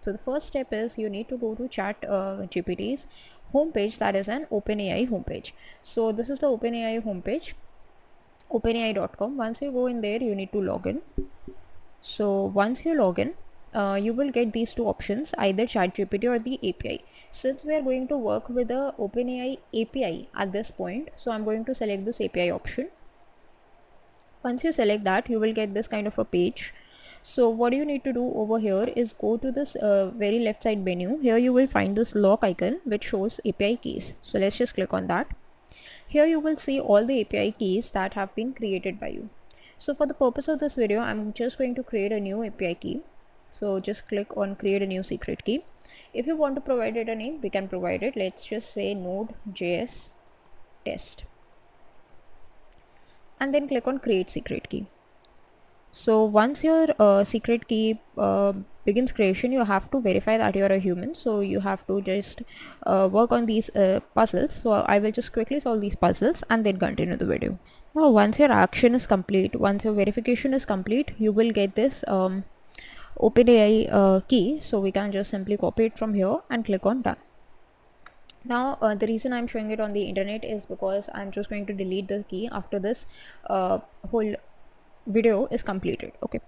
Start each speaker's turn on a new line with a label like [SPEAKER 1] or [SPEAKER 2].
[SPEAKER 1] So the first step is you need to go to ChatGPT's homepage, that is an OpenAI homepage. So this is the OpenAI homepage, openai.com. Once you go in there, you need to log in. So once you log in, you will get these two options, either ChatGPT or the API. Since we are going to work with the OpenAI API at this point, so I'm going to select this API option. Once you select that, you will get this kind of a page. So what you need to do over here is go to this very left side menu. Here you will find this lock icon which shows API keys. So let's just click on that. Here you will see all the API keys that have been created by you. So for the purpose of this video, I'm just going to create a new API key. So just click on create a new secret key. If you want to provide it a name, we can provide it. Let's just say node.js test. And then click on create secret key. So once your secret key begins creation, you have to verify that you are a human. So you have to just work on these puzzles. So I will just quickly solve these puzzles and then continue the video. Now once your action is complete, once your verification is complete, you will get this OpenAI key. So we can just simply copy it from here and click on done. Now the reason I'm showing it on the internet is because I'm just going to delete the key after this whole video is completed. Okay,